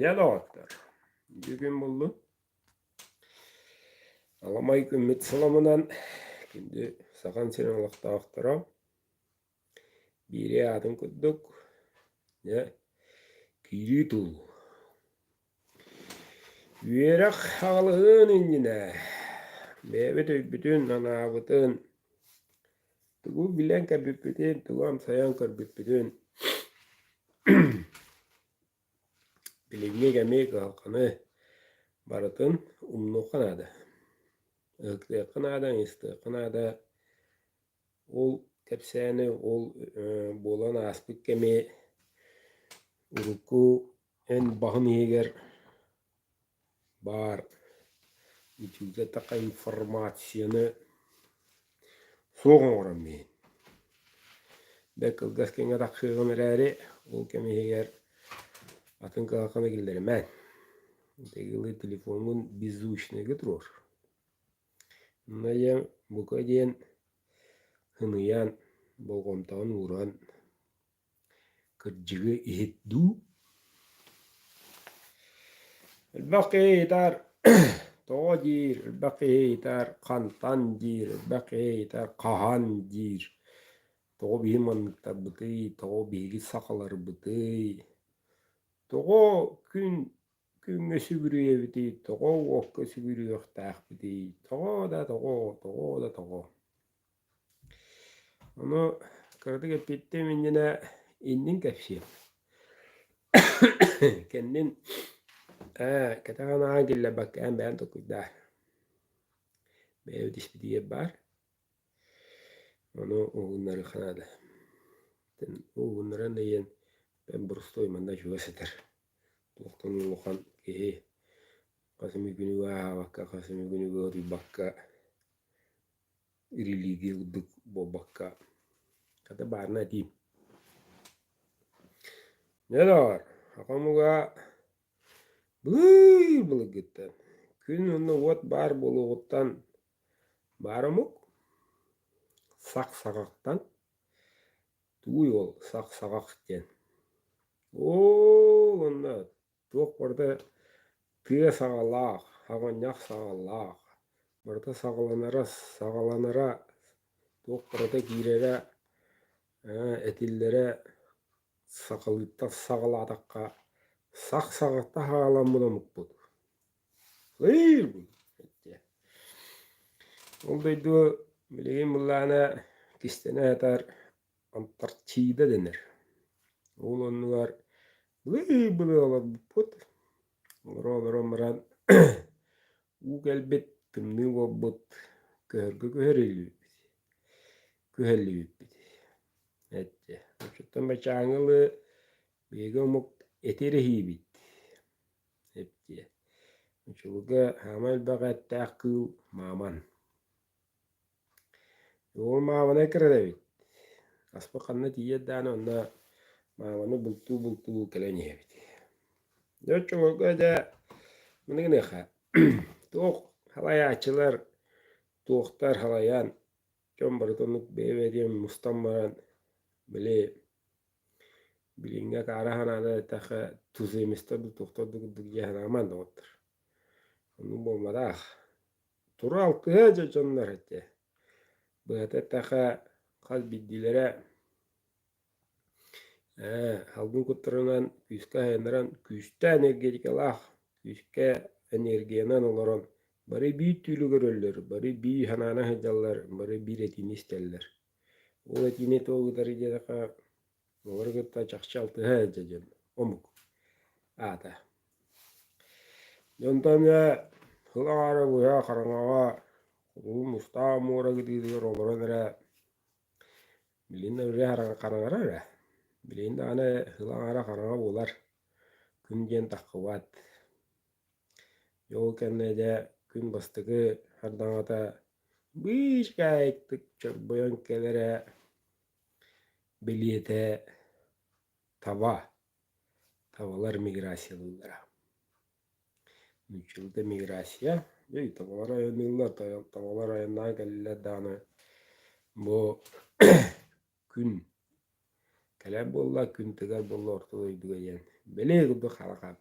Ne dağıtlar? Bugün buldu. Alamay kümmet salamından şimdi sakan senalıkta aktaram. Biri adım kudduk. Ne? Kiri tu. Üyerak ağlığın incine. Bebet bütün anabıtın. Tugu bilen kabipidin. Tugam sayan kabipidin. Bileğine gelmeye kalkanı. Baratın umnu kanadı. Iqtı kanadan isti kanada. Ol tepseni ol bolan aspik kemi uruku en bahın yeger bar içinde taka informasyonu soğun oramı. Bekil gaskenge takşığın ereri ol kemi yeger atın kalkanı gilleri men. Tegili telefonun bizuşne götürür. Naya bu kadar hınıyan bolgomtan uğran kırcığı ihiddu. البقي تار توجير البقي تار قنطنجير البقي تار قهانجير تو به من تبتي تو به سقلر بتي تو gün sübürüye biti to okka sübürüye tah biti to da onu kırdık bitti min yine innin kapşı kendin katakan ağırla bak ben tokudda Bevdiş bir diye var. Onu oğunları kanadı. Oğunların neyen ben burstoy manda şuvaseter. Doktorun lokan ki kasimi günü bakka kasimi günü gördü bakka iriligi uduk bo bakka. Kata barna diyeyim. Ne de var? Hakamuga bılı gitten. Gün onu ot bar bolu ottan barımuk sak sakaktan tuğu yol sak sakak den. Oo onda çok orada tüye sağalak, havanyak sağalak. Burada sağalanara çok orada girere etillere sakalıtta sağaladakka sak sakakta hağalanmılamık budur. Hayır bu. Olduydu bileyim bullana kistene atar Antarktida denir. Oğlan var. Bılı olur bu put. Olur maran. U gelbet tımnı vabut. Köherli bit. Ette. Uçuttan başağınılı begamuk eterehi bit. Ette. Uçuluga hamal bagat takıl maman. Yol mamana kırada bit. Aspa kanna tiyet dana onda mamanı bultu kelenya bit. Uçuluga da mending ha. Tok halayaçılar tohtar halayan Çombartonluk beveriyem mustammaran bile bilinga karahanada taka tuzemistadu tohtarduk dugyahan aman da otur. Onu bolmadah. Tural kıhaca canlar ette. Bıhata taka kalbidilere halbun kutturunan küska henderan küsta energetik alah küska energiyanan olaran bari bir tülü görürler, bari bir hanana hıcallar, bari bir etini isterler. O etini toğu derecede Orgutta çakçaltı hıcacın, omuk, ata. Yontan ya, hılara bu ya karanağa, bu mustam ora gidiyor olarak bilin de öyle haranga karangara ya. Bilin de ana hılara karanga bolar. Күнген таққыват. Yol kendine gün bastığı hardangata bir kayıktık çarbayan kelere beliyete tavalar migrasyalılara. Müçülde migrasya. Tavalar ayınlar tavalar ayından gelirler dağına. Bu gün kalem bolla gün tıgar bolla ortada uydu gayen. Beli gıdı harakat.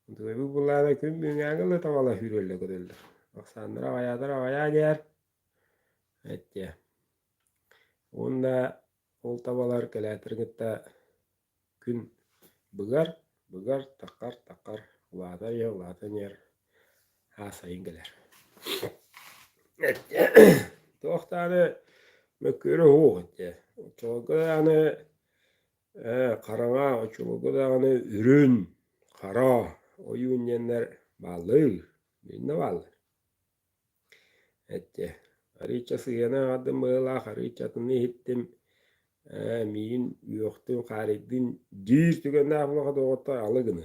Bu bullana küm büngängil tabala hürelle gödüller. Aksandıra ayağa ger. Etdi. Onda ol tabalar kelätirgitde gün bıgar, takar, ulata yer hasayın geler. Etdi. Tohtany möküre hoğ etdi. Çoğu karaňa oçulugy dagany ürün, kara, oyun ýenler bally, birinde bally. Etdi. Ariça sygyna adym bıla hariçatyny hitdim. Min ýokdym haridin jir tügende aflaga dogota alygyny.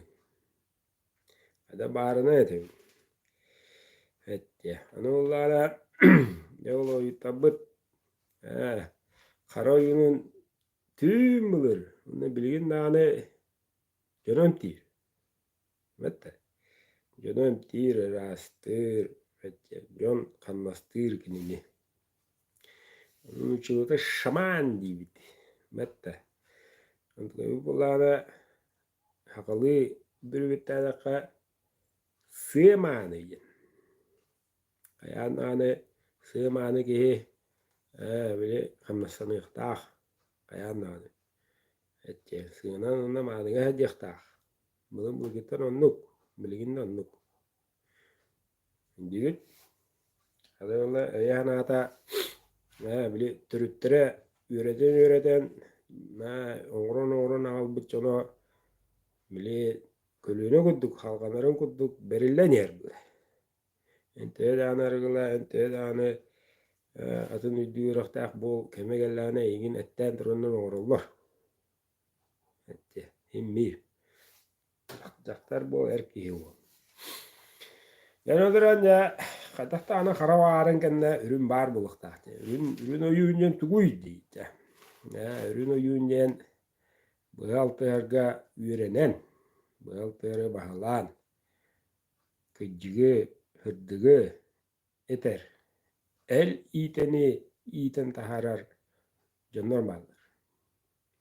Ada baryna etem. Etdi. Ana ullara ýoglo ýutabyt. Kara oyunun tüm bilir. Onu bilgin dağını jönön tir. Mette. Jönön tir, rastır, jön kanmastır kinini. Onun için de şaman diyebit. Mette. Onu bulara hakalı bir bittadaka sığmanı yin. Kayan anı sığmanı ki böyle kanmasanı yıktağ. Kayan anı. Etçe sığınan onda madıga hediyaktağ. Bunun bu gitten onnuk. Bilgin de onnuk. Digit. Hadi ola eyanata bili türüttüre üreten oğran albıt çono bili kölüne kudduk, halkanların kudduk berillen yer bu. Ente dağını argıla, ente dağını atın üddüğürüktağ bol kemegellâne egin etten turundan oğrullar. Ente, himmi. Jaktar bol erkeği bol. Yani oduran ya, kadakta ana karavarın kende ürün bar bulukta. Ürün oyunyen tuguydu. Ürün oyunyen bıhaltırga üyrenen, bıhaltırga bahalan, kıcıgı, hırdıgı eter. El iteni iten taharar canlar mallar.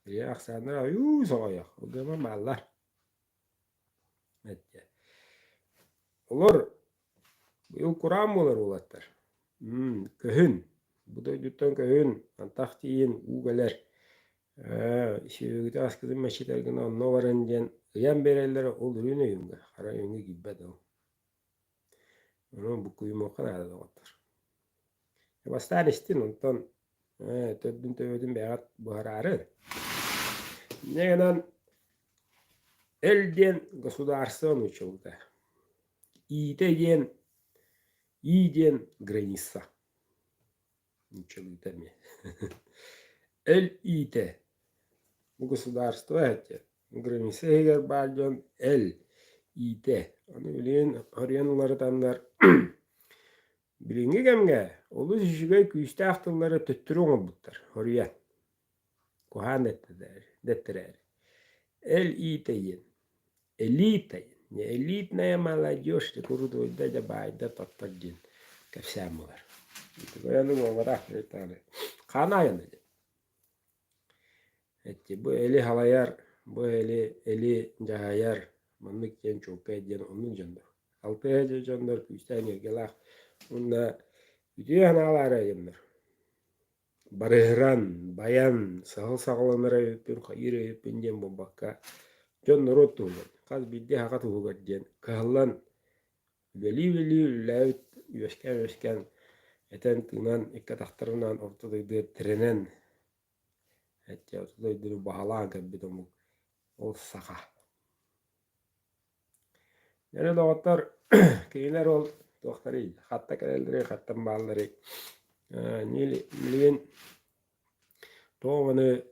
Bir aksanlar ayuu soğuyak. O zaman mallar. Olur. Bu Kur'an olur olatlar. Köhün. Bu da juttan köhün. Antaq diyin ugeler. Şeýgide askydyn meşitlergin onno varanjen ýan bereller ol ürüne ýünge. Hara ýünge gibbet o. Onu bu kuýma kana da otar. Bastan istin ondan tödün tödün beýat bu harary. Negenan elden государствон учулда. Iden граница. Учулда мне. El ite. Bu государство это. Граница eger baljon el ite. Onu bilen aryanları tanlar. Bilinge gemge. Olu şişige küçte haftaları töttürüň butlar. Horiyan. Kohan dettirer. El iteyin. Eliteyin. Ne elit ne молодежь, te kurudu da bayda tattajin. Kefsamular. Böyle bu varak tane. Kana yandı. Etti bu eli halayar, bu eli cahayar. Manlık yen çok ediyen onun candır. Altı hece candır, küçten yergelak. Onda bütün analara yandır. Barıhran, bayan, sağlanlara öpün, hayır öpün diyen bu bakka. Candır oturur. Kaz bildi hakat hukat diyen. Kahlan veli levt yösken eten tığınan ikka tahtarınan ortadaydı trenen. Etti ortadaydı bahalan kabbidim bu. Ol saka. Yani doğatlar keyler ol doktori. Hatta kelelleri, hatta balları. Nilin doğanı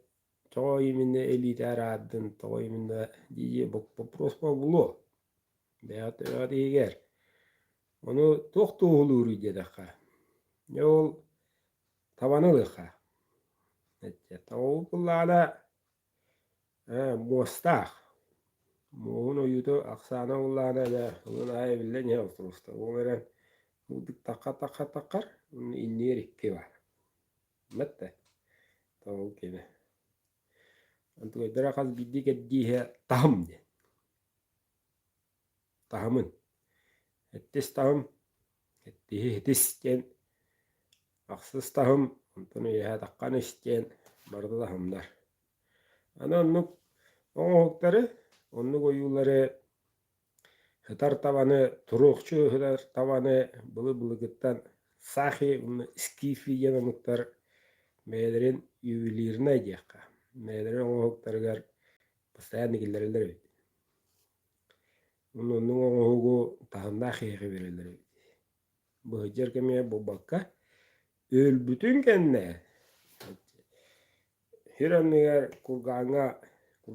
toğiminde eliter adın toğiminde diye bu prospa bulu. Beyat eger. Onu tohtu olur idedaka. Yol tabanılıka. Ette tavu kullala mostaq. Muğun oyudu aksana ullana da onun ayı bile ne oturuşta. Onların bu bir takar. Onun inler iki var. Mette. Tavu kene. Antu edera kaz bidik eddihe tam de. tahamın. Ettis tahım, ettihi hetis diyen, aksız tahım, ontunu yaha takkan isteyen, barda tahamlar. Ana onnuk, oğukları, onnuk oyuları, hıtar tabanı, turuqçu hıtar tabanı, bılı gıttan, sahi, iskifi yen onuklar, meylerin yüvilirine diyekka. Meylerin oğuklarıgar, pastayan nikillerirler. Onun oğuğu tahında xeyxi verirler. Bu hıcar kemiye bu bakka, ölbütün kendine. Hirannigar kurganya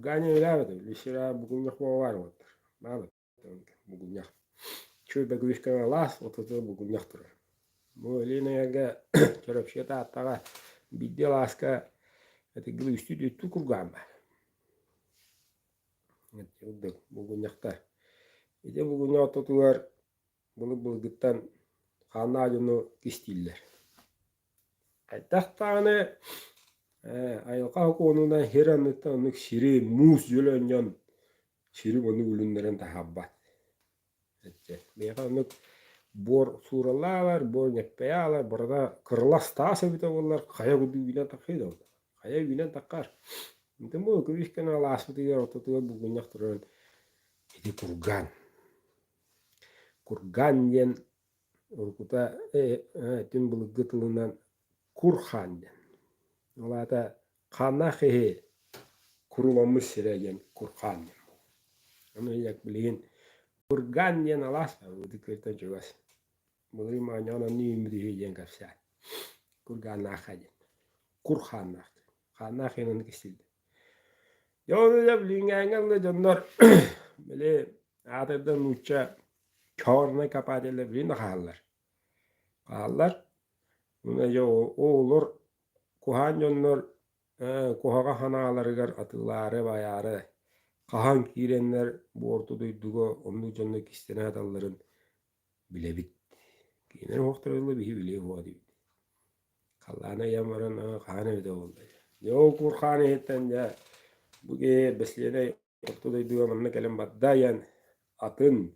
öyle abi. Lişira bugün yok mu var mı? Abi bugün yok. Çöpe güvüşken las oturdu bugün yoktur. Bu eline yaga çorapşıya tağa bir de laska etkili üstü düttü kurgan var. Bugün yokta. İşte bugün yok tutular bunu gitten kanlı acını kistiller. Kaçtak tane ayılqa konuda her anıtta şiri muz yölönyan şiri onu ülünlerin tahabbat. Meyha bor suralar, bor neppeyalar, burada kırlas tası bite onlar kaya gudu bilen takıydı onlar. Kaya bilen takar. Inte bu kürüşken alas bitiyor otutuyor bugün yaktıran. Edi kurgan. Kurgan yen orkuta tüm bulu gıtılından kurhan den. Ola da kana hehe kurulamış siregen kurhan den. Onu yak bilin kurgan yen alas bu dikirten çoğas. Bunları manyana niyim diye kapsa. Kurgan nakhajen. Kurhan nakh. Kana henin kisildi. Yolu da bilin gangal jonlar. Böyle adırdan uça çağırına kapatıyla bilin hallar. Hallar. Buna yo olur. Kuhan jonlar kuhaga hanalarıgar atıları bayarı. Kahan kirenler bu ortadaydığı onu jonlar kistene adalların bilebit. Kiner hoqtarılı bihi bile huwa di. Kallana yamaran kahane öde oldu. Yo kurkhane hetten ya buge beslene ortadaydığı manna kelem baddayan atın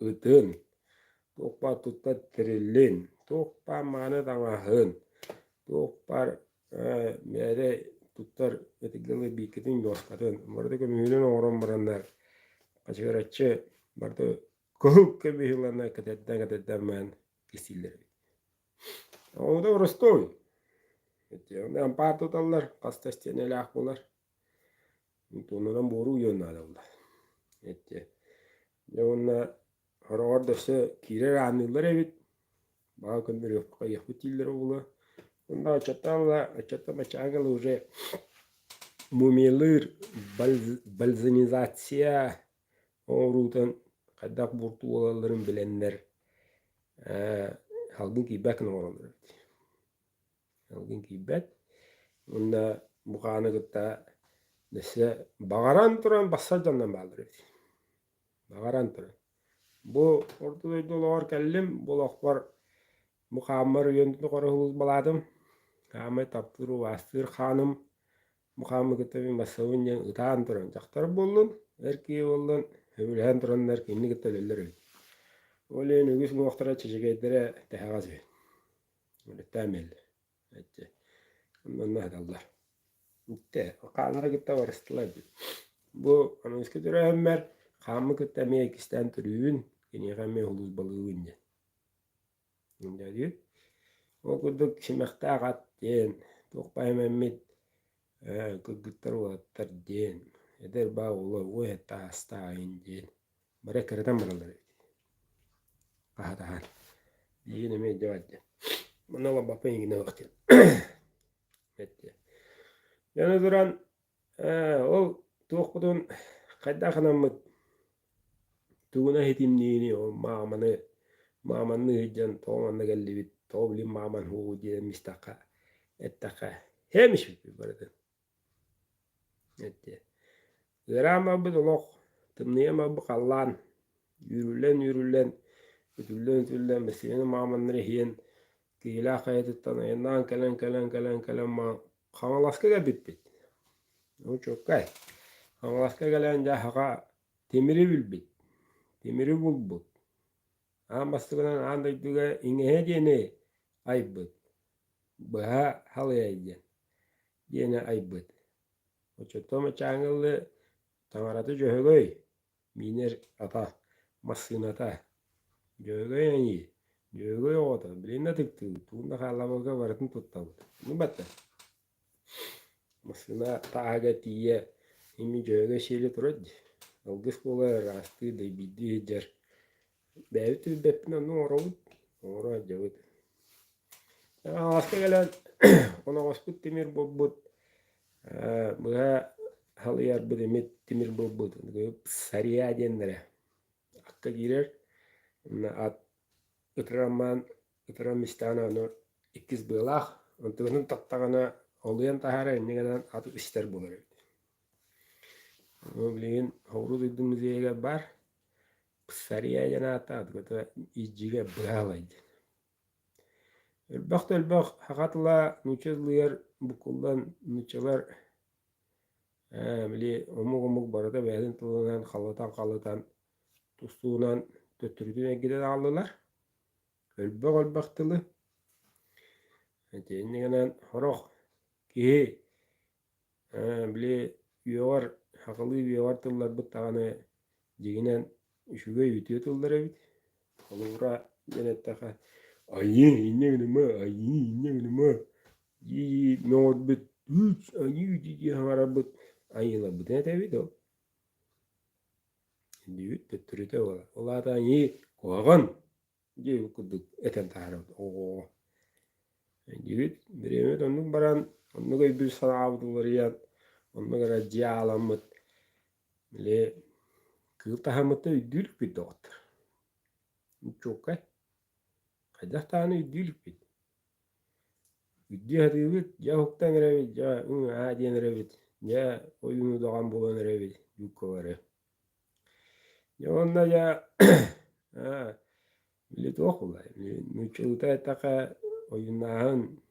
ıtın tokpa tutta trilin tokpa mana damahın tokpar mere tuttar etikleri bikitin yoskatın. Buradaki mühünün oran baranlar. Kaçıgaratçı barda kohuk kebihilana katetten men kisilir. O da Rostov. Ondan partutallar, kastastiyeneler akbular. Ondan boru yönler onlar. Ondan orada kire anılar evet. Bakın bir yapıtiller oğlu. Ondan açıkta maçangalı уже mumiyeler balzamizasya orudan kadak burtu olanların bilenler halkın kibakın olanlar. Halkın kibak. Onda bu kanı gıtta nese bağıran turan bassa candan baldır. Bağıran turan. Bu ortada dolar kellim bu akbar mukammer yöntünü korahuluz baladım. Kame taptırı vastır hanım mukammer gıtta bir masavun yan ıtan turan. Jaktar bollun erkeği bollun hübülhen turanlar kimni gıtta liller. Öyle nügüs muhtara çeşeketlere tehagaz ver. Öyle temel. Ondan Allah. İşte kanara gitti varıstılar. Bu anıskı türü hemmer kamı gitti meyekisten türüğün kini kamme huluz balığın diye. Onda diyor. O kuduk şimekte agat diyen. Tokpay memmet kuduktar olattar diyen. Eder bağ ola o hetta hasta ayın diyen. Bara kereten baraları. Kahatahan. Yine me cevap diyen. Bana la bapa yine vakti. Etti. Yani duran o tuğkudun kaddakınamıt tuğuna hitimliğini o mamanı hiccan toğmanı geldi bit toğbili maman huğu diye mistaka ettaka hemiş bir baradan etti. Zerama bir dolok tımniyama bir kallan yürülen ütüllen mesleğini mamanları hiyen kıyla kayıtıttan ayından kalen ma kamalaska geldi bit. O çok kay. Kamalaşka gelen haga temiri bilbit. timiri bulbut. Ambastığından andaydıga iňehe diýeni aýbyt. Baha halyaýdy. Diýeni aýbyt. Oçotoma çaňyly taňaraty jöhögöy. Miner ata, masynata. Jöhögöy ýani. Jöhögöy ota. Bilinä tykdy. Tunda halabaga baratyn tuttabyt. Nubatta. Masyna taaga tiýe. Imi jöhögöy şeýle turad. Algys bolar, asty da biddi eder. Bäwit beppin onu orawut. Ora jawut. Aska gelen ona osput timir bobbut. Buha halyar bidemet timir bobbut. Sariya diýenlere. Akka girer. At ıtıraman ıtıramistana onu ikiz bölak. Ontuğunun tattağına olayan tahara ennegeden atıp ister bulur. O bileğin havru duydum zeyge bar. Sariya jana ata atıgıta izcige bıralaydı. Ölbaq haqatla nuçazlıyar bukuldan nuçalar bile omuk barada bädin tılınan qalatan tustuğunan tötürüdüne giden aldılar. Ölbaq tılı. Ennegenen horoq ki bile üyevar haqalı üyevar tıllar bu tağını jeginen üşüge ütüye tıllar ebit. Olura jenettaqa ayı inne yi nord bit üç ayı diye hara bit ayıla bit ne tabi do. Diýip tötürüde ola. Olada yi koğan diye okuduk eten taraf. Oo. Diýip biremet onun baran onu göy bir sana avdular ýa. Onu gara jalamyt. Bile kıltahamyta üdülük bit doktor. Çok Kadak tane üdülük bit. Üddü hadybit, ya huktan erebit, ya adiyen erebit, ya oyunu doğan bolan erebit, yukkaları. Ya onda ya, bilet okulay. Nüçülta etaka oyunahın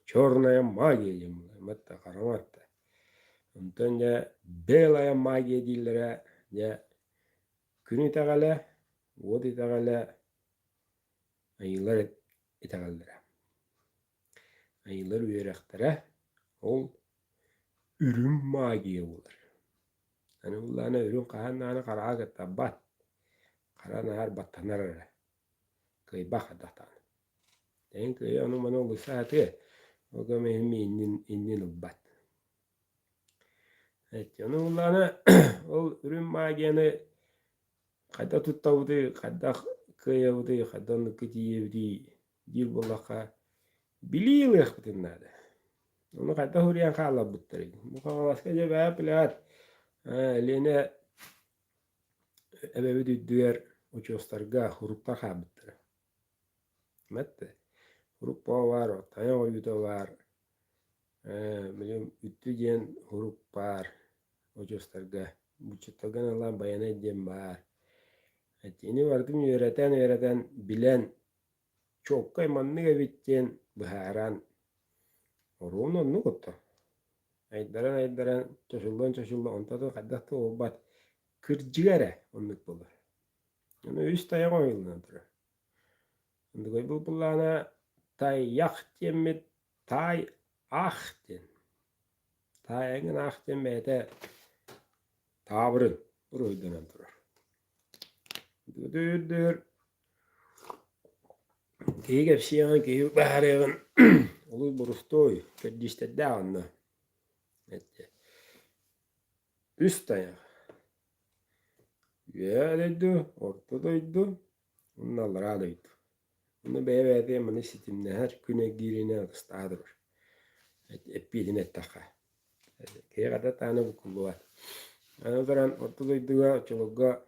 çornaya magiya jemula, matta karamatta. Ondan ya belaya magiya dillere, ya günü tagala, wodi tagala, ayılar etagallara. Ayılar üyerektere, ol ürün magiya olur. Yani ullana ürün kahanna karağa tabbat. Karana her battanara. Kay bakadatan. Den kay onu mano gusate. O ga mehmi inin ubbat. Evet, onu ullana ol ürün magiyanı kadda tuttavdi, kadda kayavdi, kadda nıkıtiyevdi. Dil bolaka biliyor bitinade. Onu kadda huriyan kala buttari. Bu kawaska jaba plat. Lene ebebi düdüyer uçostarga hurupta habıttır. Mette. Hurupa var, tanya oyuda var. Bilim üttü diyen hurup var. Uçostarga. Buçuttagan Allah bayan edem var. Yeni vardım öğreten bilen çok kaymanlı evitten baharan. Orun onu kutta. Aydaran çoşuldan onta da kaddahtı obat. Kırcıgara onluk bulur. Onu üst tayağı oyuldan durur. Ondu bu bulana tay yak diyemmet tay ah den. Tayağın ah demmete tavrın. Buruydan durur. Düdür. Keyge psiyan keyge baharayın. Olu burustoy. Kediste dağınna. Üst tayağı. Yerdeydi, ortadaydı, onlarlaydı. Bunu beyvede mani sitimne her güne girine ıstadır. Epidine taka. Kaya tane bu kulluğa. Anadaran ortadaydı çolukga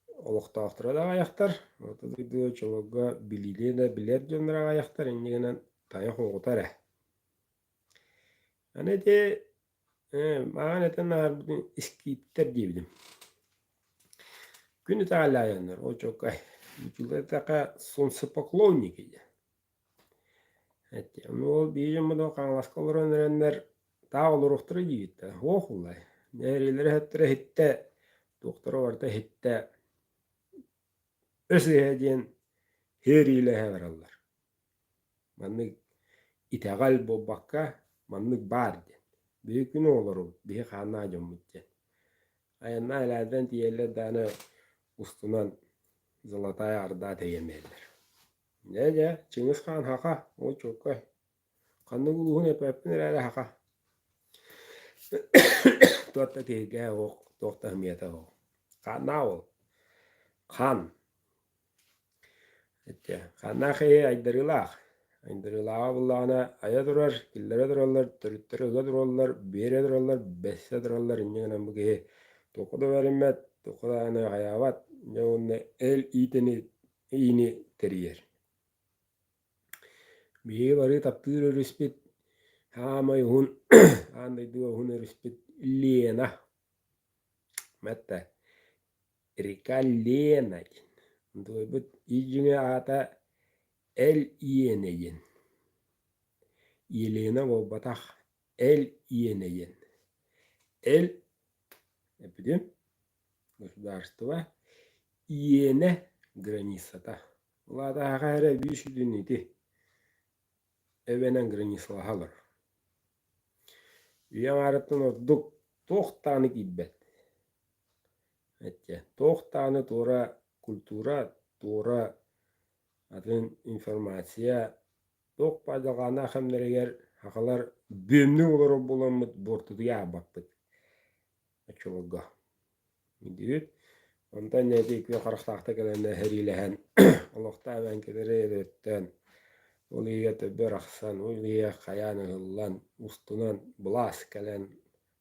olukta aktıra ayaktar. Ortadaydı çolukga bilili de bilet döndüre ayaktar. İndiğinden tanya hoğutara. Hani de mağaneten ağır iskipter diyebilirim. Günü tağlayanlar, o çok vücuda taka солнцепоклонники. Evet, ama o diyeceğim bu kanlaskalar önerenler ta olur okturu gitti. Okulay. Nehirleri hep hitte Doktora orta hitte ösühe diyen heriyle heverallar. Manlık itegal bu bakka manlık bar diyen. Büyük gün olur o. Bir kanna cömmüt diyen. Ayanna ilerden diyeller dana ustunan Zılatay arda teyemeyeller. Ne? Çıngiz Han haka. O çok koy. Kanlı uluğun epepin herhalde haka. Tuotta tihge o. Tuotta hımiyete o. Kanna ol. Kan. Kanna kıyı aydırılaq. Aydırılağa bullağına aya durar, killere durarlar, türüttürüge durarlar, bere durarlar, besse durarlar. İnceğine bu kıyı tokuda verilmet, tokuda ana hayavat, inceğine el itini, iyini teriyer. Bir barı taptırı rispit, hamay hun, anday duwa hun rispit liena. Mette, rika liena. Duwa bit ijine ata el iyeneyen. Yelena o batak el iyeneyen. El, yapayım, государство, iyene границата. Улада хагайра büyüşüdün iti. Evenen granisila halır. Üyen arıttın o toğtanı gibbet. Toğtanı tora kultura, tora atın informasiya, toğ paydalğana hamlereger hakalar bömnü olur bulamıt bortudu ya baktık. Açılıga. Midiyut. Ondan ne deyik ve karaktakta gelene herilehen. Allah'ta ben kedere edetten. Oliye tebber aksan, oliye kayanı hıllan, ustunan, bulas kelen,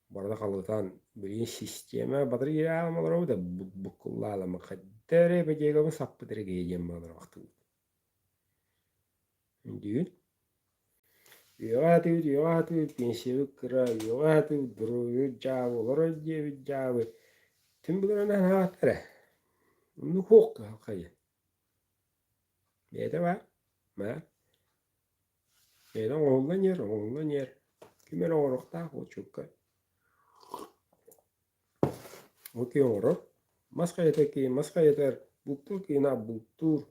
barda kalıtan, bir sisteme batırı ya almaları da bukullalama kaddere becegemi sapıdere geyeceğim badır vakti. Midiyut. Yoğatı, pensiyevi kıra, yoğatı, duruyu cavu, loro cevi cavu. Tüm bunların hatırı. Onu hok halkayı. Neyde var? Ma? Neyden oğuldan yer. Kimen oğrukta o çukka. O ki oğruk. Maska yeter. Bultur ki na bultur.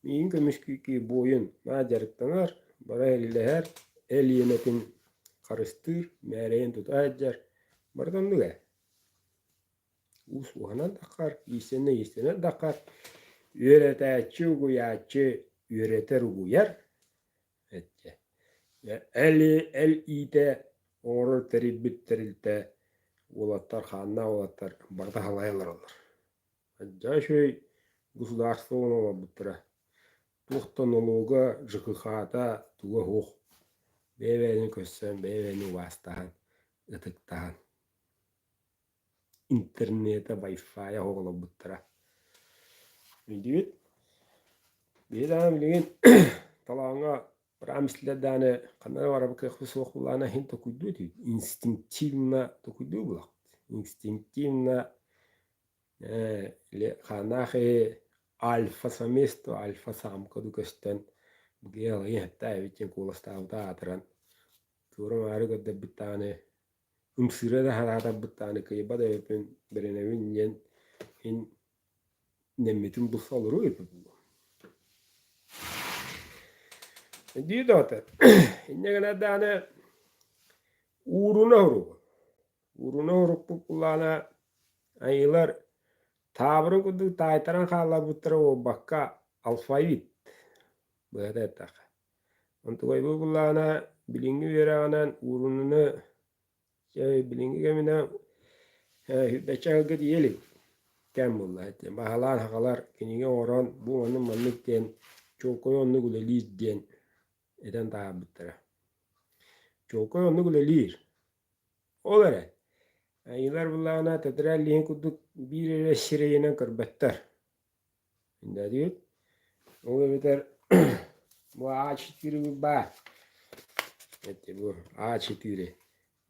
Miyin kömüşkü ki boyun. Ma jarıktanar. Bara elileher. El yemetin karıştır. Mereyin tutaycar. Bardan düge. Usuhana dakar. İstene dakar. Üretçi uyarçı. Üreter uyar. Etse. El ite oğru teribit terilte olattar xanna olattar barda halaylar olur. Acca şey государство ола буттыра. Тухтонолога жкхата туга хох. Бевени көссен бевени вастахан ытыктахан. Интернета Wi-Fi ола буттыра. Видит? Бедан билген талаңа Прамислядане канал арабка хусохлана хинта кудути инстинктивно то кудубла инстинктивно ле ханахе альфа саместо альфа самка дукастан бгел яхта вичен куластаута атран турам арга дебитане умсирада харата битане кay bada yapın berenevin yen hin nemmetin bu saluru yapın. Diyor da inne gana dane uruna huruk pukulana ayılar tabrın kudu taytaran kala butra o bakka alfabet böyle tak. Antuay pukulana bilingi veranan urununu şey bilingi gemine hübbeçe gidi yeli kemulla etti. Bahalar hakalar kinige oran bu onun manlıkken çok oyonlu guleli diyen eden daha bittire. Çok oyonlu guleli olere. Ayılar bullağına tetralliğin kuduk bir yere şireyine kırbetler. Şimdi diyor. O biter bu ağaç tiri bir bağ. Evet bu ağaç tiri.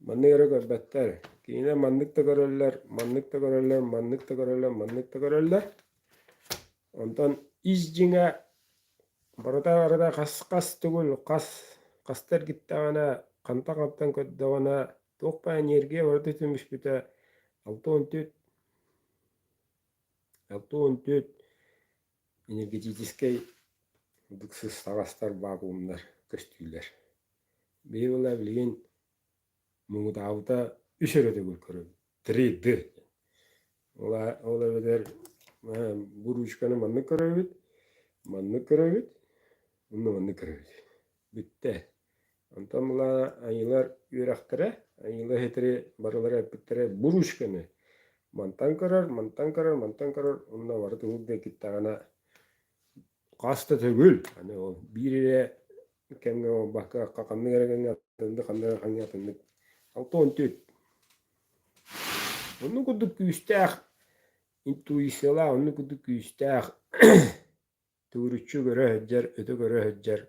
Mandıkları kırbetler. Yine mandıkta görürler. Ondan izcine barada kas tugul kastar gitti ana kanta kaptan ködde ona toqpayan yerge vardı tümüş bite 6-14 Алтуон төт энергетический дыксыз сағастар вакуумдар көстүйлер. Бейбіла білген мұңытауыта үш өрөді көркөрөбүт. 3D. Ола бедер буручканы манны көрөбүт, манны көрөбүт, манны көрөбүт. Бүтте. Онтан була айылар үйрәхтірі, айылы хетері барылары әппіттері буручканы мантан көрөр, онна барды ұлды киттағана қасты төгіл. Бирире кәмге баққа қақанны керегенге атынды, қандыға қаңға атынды. Алтуон төт. Оны күдік күйістәқ, интуисияла оны күдік күйістәқ, түгірүтчі көрі хөджер, өті көрі хөджер,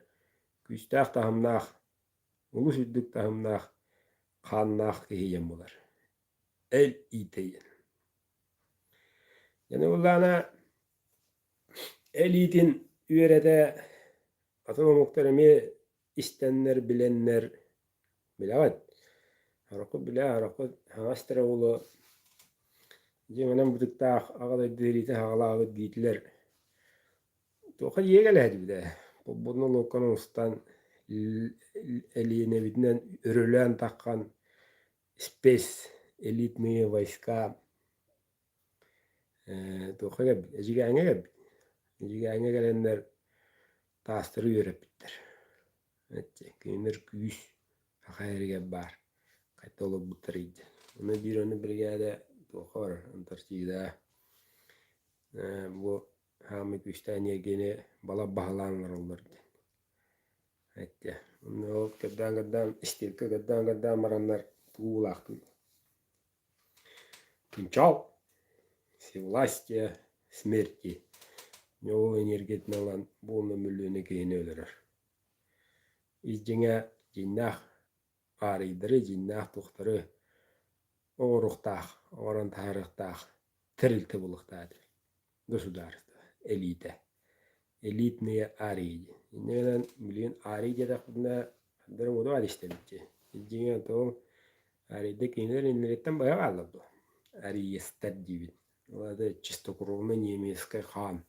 күйістәқ тахымнақ, ұлы сүддік тахымнақ, қаннақ кейен болар. Әл итейін. Яны бұллана әл итін үйереді атын омуқтарыме істеннер, біленнер, біләват. Арақы білә, арақы хаңастыра олы. Жеманан бұдықтақ ағалай дәрейті ағалағы дейтілер. Тоқа егел әді біде. Бұны лоққан ұстан әлиіне бітінен үрілен таққан спес элитные войска. Тоқа кәбі, әжіге әңе кәбі. Әжіге әңе кәлендер тастыры үйеріп біттер. Күйінер күйіс ақайырыға бар. Қайта олы бұттыр еді. Оны бір оны бірге әді тоқа бар. Антарктида. Бұл хамы күстән ергені бала бағаланылар олар. Оны ол кәддан істелкі кәддан маранлар туылақты. Кинчал. Всевластие смерти. Ол энергетін алан бұлны мүліні кейіне өлірір. Изжіңе жиннақ арыйдыры, жиннақ тұқтыры оғырықтақ, оғырын тарықтақ, тірілті бұлықтадыр. Государство, элита. Элитные арыйды. Иннен миллион арыйды да құдына дұрым оду адистелікке. Изжіңе тоғым арыйды кейінер иннереттен бая қалды. Арыйестер дейбін. Олады чистокровны немецкий хан.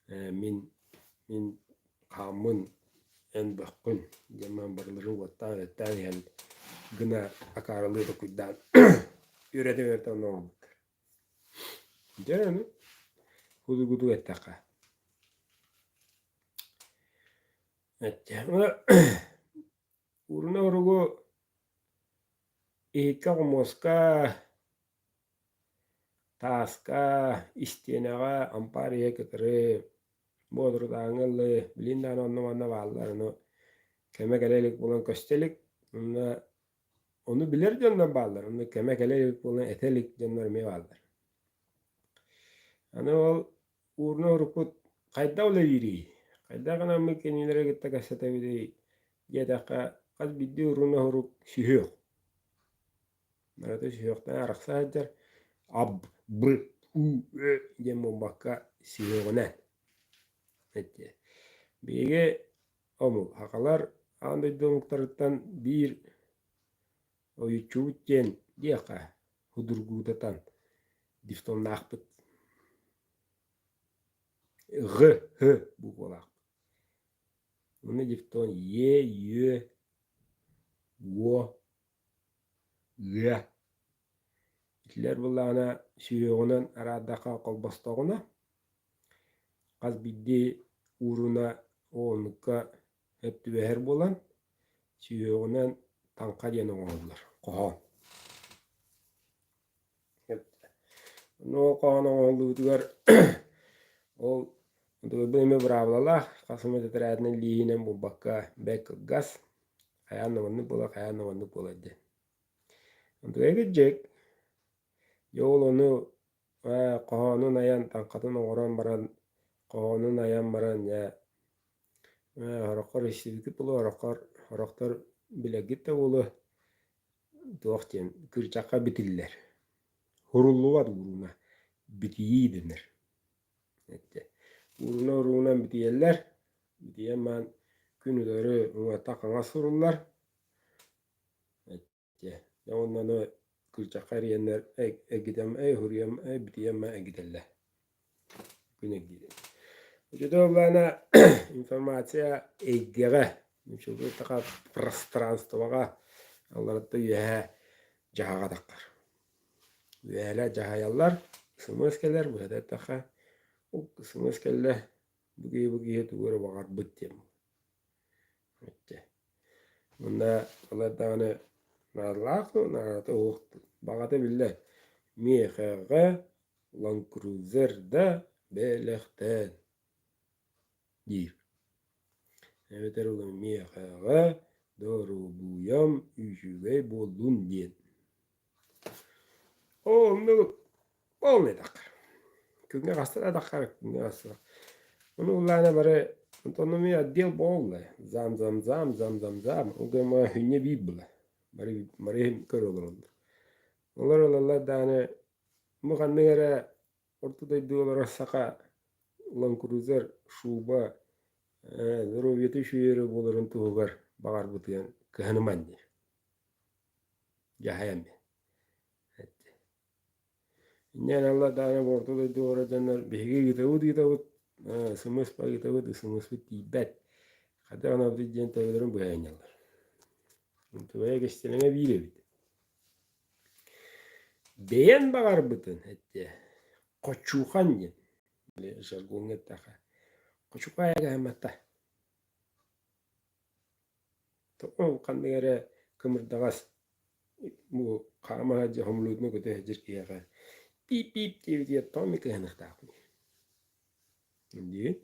Мен қамын ән баққын. Жаман барлырын оттан ән гына акарылыды күддан. Үйреті өртен оғын бұттыр. Жәріні құды әттіқа. Урына ұрығы ейка құмосқа таска, истенеға, ампария кетірі, бодырдаңылы, біліндан онны балларыны кәме кәлелік болан көстелік, оны білер жондан баллар, оны кәме кәлелік болан әтелік жондар ме баллар. Аны ол урны ұрықпыт қайда олы бейрей, қайда ғана мүмкенелері кетті кәсеті бейдей, жетаққа қаз бидді урны ұрық сүйіқ. Нараты сүйіқтен арақса әджер, аб, б, у, ö дем бомбаққа сүйіғіне. Беге омыл, хақалар аңдайды омықтарыттан бір ойычу бүттен деқа худыргудатан дифтонны ақпыт. Г, х бұқолақ. Оны дифтон е, ө, о, г. Итілер бұлағына сүйеғінен арадаққа қолбастағына қаз бидді ұрына оңыққа әпті бәхір болан сүйеғінен таңқа дені оңылар. Қоған. Ол қоған оңылы өтігер ол бөліме бір абылалақ қасымы тәтір әдінің лейінен бұл баққа бәк газ қаянымынны болады. Онтығы жек Yol onu qoğanın ayan tanqatın oğran baran qoğanın ayan baran ya haraqar iştibiki bulu haraqtar bilagit de bulu doğaqten kırçaqa bitiller. Hurullu var uruna bitiyi denir. Uruna bitiyeller bitiyemen günüleri ona taqana surullar. Ya ondan kılçakar yenler egidem huriyem bitiyem giderler. güne gidiyor. Ötede olana informasiya eggege, şurada taka пространствоға аларда üyehe jahaga takkar. Üyeler jahayallar, ısımız bu hede taka. O ısımız kelle bugi tuğru bağır bittim. Bunda aladağını narlaqı, narata oğuktu. Bağata bille. Miyeğe Land Cruiser da belekten. Deyip. Evet oğlum miyeğe doğru buyam üçüge boldun diyen. O onu ol ne dakar. Künge kastara dakar. Künge kastara. Onu ullana bare autonomi adil boğla. Zam. O gama hünye bibla. Bari kör olur. Onlar olallar da hani mukanne yere ortada diyorlar saka Land Cruiser şuba zorobiyeti şu yere bolарын tuğgar bağar bıtıyan kıhanıman diye. Yahayam diye. Yani Allah da hani ortada diyorlar canlar bihge gitavut sımıspa gitavut sımıspa tibet. Hatta ona bir diyen tavırların bu yayınlar. Tuğaya geçtiğine bile bit. Beğen bağar bıtın hatta. Koçuğan diye. Böyle jargon ettiğe. Koçuğaya gelmekte. Tamam kan yere kımırdagas bu kama hacı hamludunu götü hacır kiyaga. Pip diye tam mekanikta. Şimdi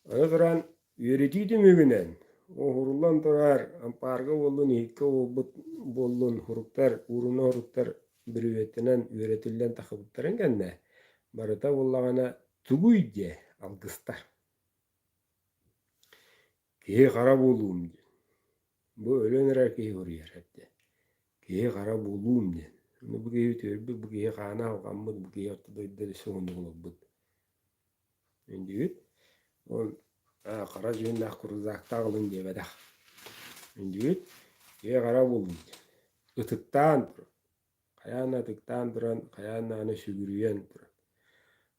anadıran öğretiydi mügünen. O hurullan torar amparga bollun hikke bollun huruktar uruna huruktar birüvetinden öğretilden takıbıtların kenne. Barata bollagana tuguydu algıstar. Kiye kara bolum diye. Bu ölenler kiye vuruyor hatta. Kiye kara bolum diye. Bu kiye törbe bu kiye kana algamı bu kiye ortada sonunda olubut. Şimdi on kara jönde kuruzakta kılın diye bedak. Şimdi kiye kara bolum diye. Itıktan dur. Kayana tıktan duran kayana ana sügürüyen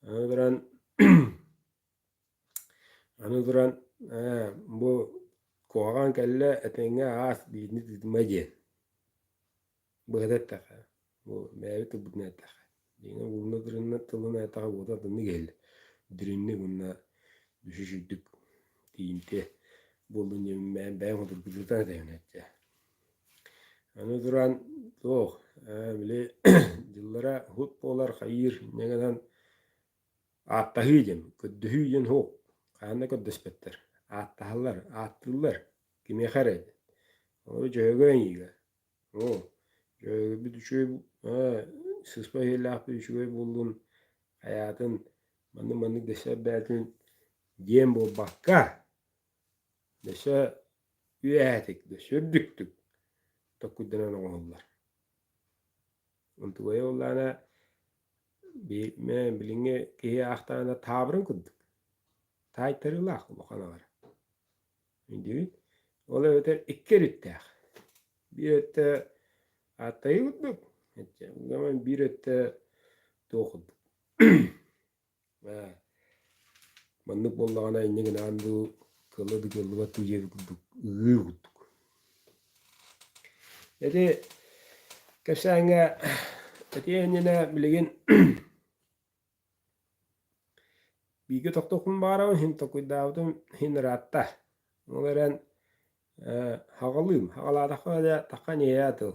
duran. Anı duran bu koğan kelle etenge as birini tutmaca. Bu hedef taka. Bu meyve tubuna taka. Dine bunu durunna tılına taka bu da tını geldi. Dirinni bunna düşüşürdük. Diyinte. Buldun yemin ben otur güzülten devnetçe. Anı duran doğ. Bile yıllara hutbolar hayır. Ne kadar attahıcın. Köddühücün hoq. Kayanda köddüspettir. Attılar. Kime xared. O jögön yiga. O jögö bir düşüp sıspa hillah bir düşüp buldun hayatın manı dese belki diyen bu bakka dese üyetik dese düktük. Takuddan oğullar. Ontu oğullarına bir men bilinge ki ahtana tabrın kudduk. Taytırılaq bu kanalar. Şimdi ola öter ikkerittek. Bir öte atayı kudduk. O zaman bir öte toğuduk. Manlık bollağına innegin andu kılıdı batı yevi kudduk. Iğı kudduk. Edi kesanga eti enine biligin Bigi tokun bara hin tokudavdum hin ratta. Onların hagalada hada takan yatı.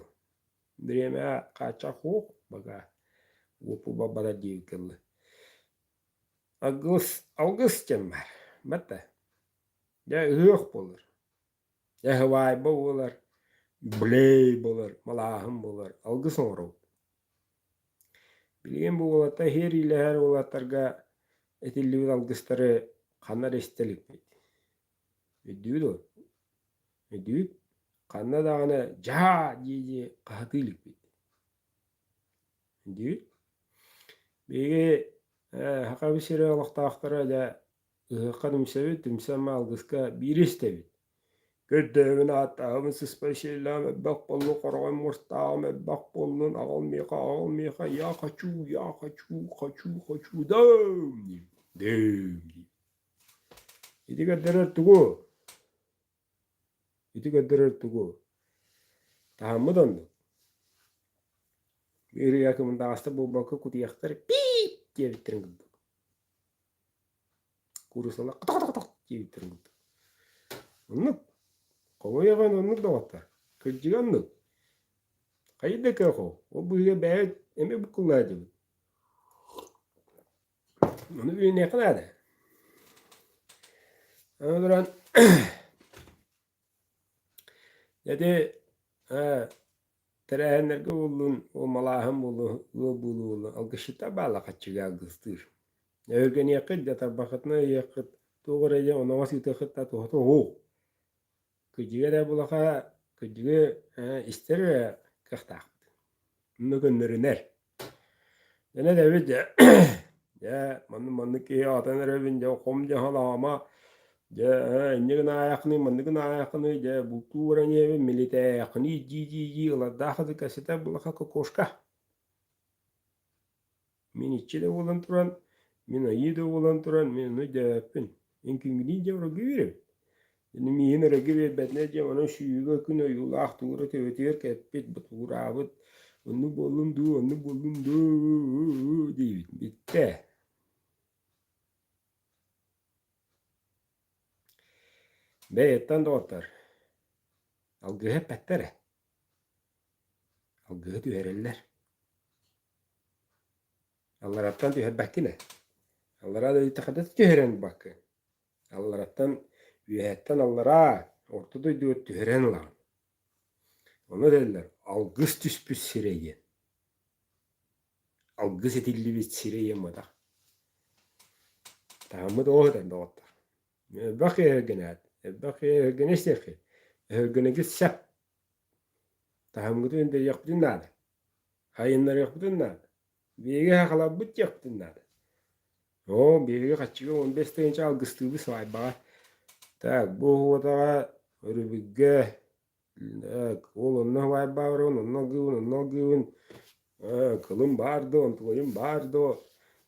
Bireme kaça huk baga. Upu babada divkilli. August cember. Mette. Ya hıh bolur. Ya havai bolur. Bley bolur. Malahım bolur. August oru. Bilgin bu olata her ile her olatarga etilli algısları kanar estelik bit. Ediyordu. Ediyor. Kanna dağına ca diye kahatıylık bit. Ediyor. Bege haka bir şeyler vakta aktara da kanım sevi tümsema algıska bir istebit. Gördüğümün attağımın sıspay şeyler ebbak bollu korgan murtağım ebbak bollun ağal meyka ya kaçu ya kaçu dağım diyeyim. Dağım diyeyim. İdi götürür tuğu. İdi götürür tuğu. Tahammı döndü. Bir yakımında hasta bu bakı kutu yaktır. Piip diye bitirin gıdı. Kurusala kıtık kıtık kıtık diye bitirin gıdı. Onluk. Kovu yapan onluk da vatta. Kırcık onluk. Kayıt da koko. O bu yüge beyat eme bu kullaydı. Onu bir ne kadar da. Ama duran dedi terehenlerge bulun o malahım bulun algışıta bağla kaçıga algıstır. Örgeni yakıt da tabakatına yakıt doğruca ona vasıta kıtta tohto ho. Kıcıga da bulaka kıcıga ister kıhtak. Bunu gönderiner. Ne de bir de ya manı ki atan revin ja komja halama ja injigna ayakni mandigna ayakni ja butura nyebe milite ayakni ji ula dahad kaseta bulaka koşka. Min içide olan turan min ayide olan turan min ne japin. İnkin gidin javro givire. Yani mi yine regibe bedne javano şuyuga kuno yula ahtura tevetir kepit butura abut. Onu bolundu diye bitti. Beyetten doğtar. Algı hep ettere. Algı düğerler. Allah'tan düğer bakine. Allah'a da itikadet düğeren bakı. Allah'tan üyetten Allah'a ortada düğeren lan. Onu derler. Algıs tüspüs sireyi. Algıs edildi bir sireyi mi da. Tamamı da oğdan doğtar. Bakı ergenet. Bakı ergenesteki. Ergenegis sep. Tamamı da önde yaptın nada. Hayınlar yaptın nada. Bege hakala bıt yaptın nada. O bege kaçıga 15 tane algıstığımı say bana. Так, bu da örübüge oğlunna vay bağırın, onunla güvün, kılım bardı, ontulayım bardı.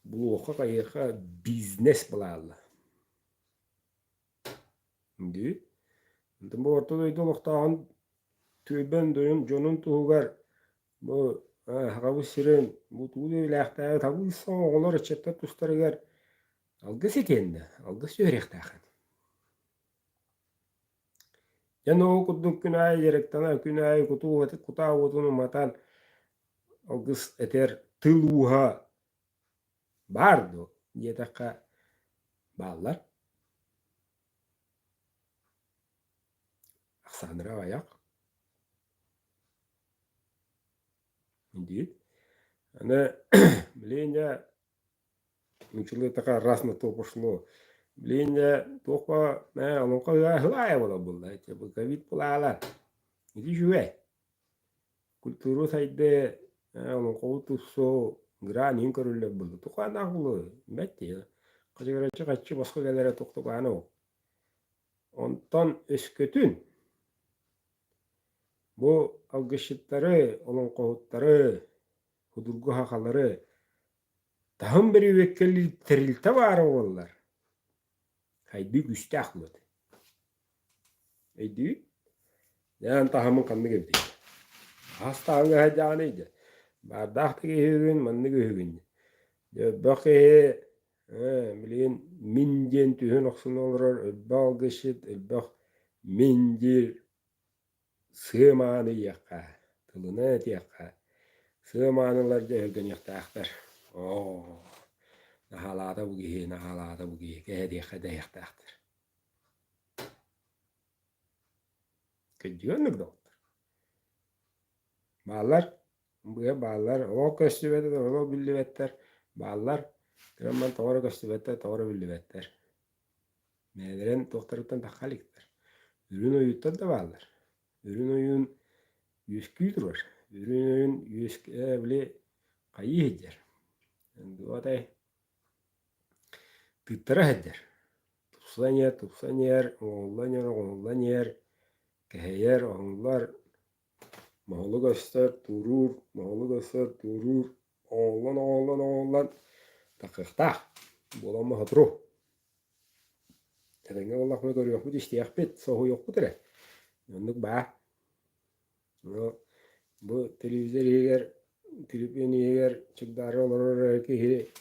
Bu oka kayıka biznes bularla. Şimdi, bu ortada idoluktan tüyben doyun jonun tuğgar. Bu haqabu siren, bu tuğdu ilaqtaya tabu son oğlar içette tustarigar. Algıs etende, algıs yörektaxın. Ya no kuduk günay gerektana günay kuta otunu matan algıs eter tılıuha bardo yetaka ballar aksanıra ayak indi ana bilince mümkünlüğü taka rasna topuşlu bilince topa ne onun kadar hılaya bola bulla işte bu kavit bulalar idi juve kulturu sayde onun kovutusu granin körülle buldu toka naklı metti kaçı başka gelere toktuk ano ondan öskütün bu algıçlıkları, onun kovutları, hudurgu hakaları tahım beri vekkeli terilte var oğullar. Haydi güçte aklıdı. Haydi. Yani tahımın kanını gibi. Hasta hangi hacanıydı. Bardaktaki hügün, manlık hügün. Bakı bilin mincen tühün oksun olur. Öbbe algıçlık, öbbe mincir sığmanı yakka. Tılına et yakka. Sığmanılar cehilgen yaktağlar. Nahalada bu gihi. Gehedi kede yaktağlar. Kıcıyonluk doktor. Bağlar, o köstü vetter, o billi vetter. Bağlar, kırımman doğru köstü vetter, doğru billi vetter. Meylerin doktorluktan takkaliktir. Ürün oyuttan da bağlar. Ürün oyun yüzküydür var. Ürün oyun yüzkü bile kayı heccer. O da tıttara heccer. Tupsan yer, oğullan yer. keheyer oğullar mahulu göster durur, mahulu göster durur, oğlan takıqtaq bolama hatro tedenge ollak mı görüyor bu istiyaq bit soğu yok bu dire yonluk ba bu televizör yeger telefon yeger çıkdarı olur ki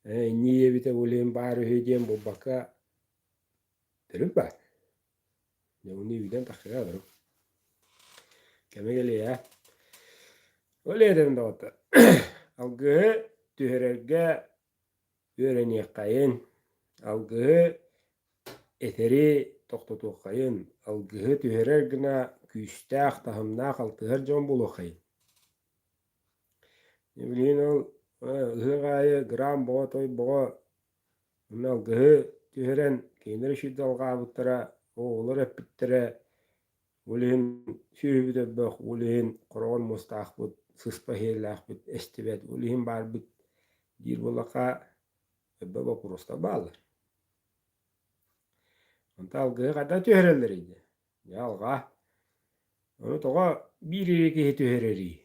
niye bite olayım bari hediyen bu baka derim ba ne onu yüden takıya alırım keme geliyor ya öyle dedim de otu algı tühererge öğreniye kayın algı eteri toxtotuqayın algıhı tüherer gına küstaq tahımnaq altıhar jon buluqayın ne bileyim ol ıhıqayı gram boğa toy boğa onun algıhı tüheren kendir şu dalgabıttıra oğulur eppittire ulihin sürübüde bök ulihin qoron mustaqbut sıspa hellaqbut estibet ulihin barbut dir bulaqa ebbe bakurusta bağlar Onta algıhı kadar tüherelleriydi. Yalga. Onu toğa bir iki tühereri.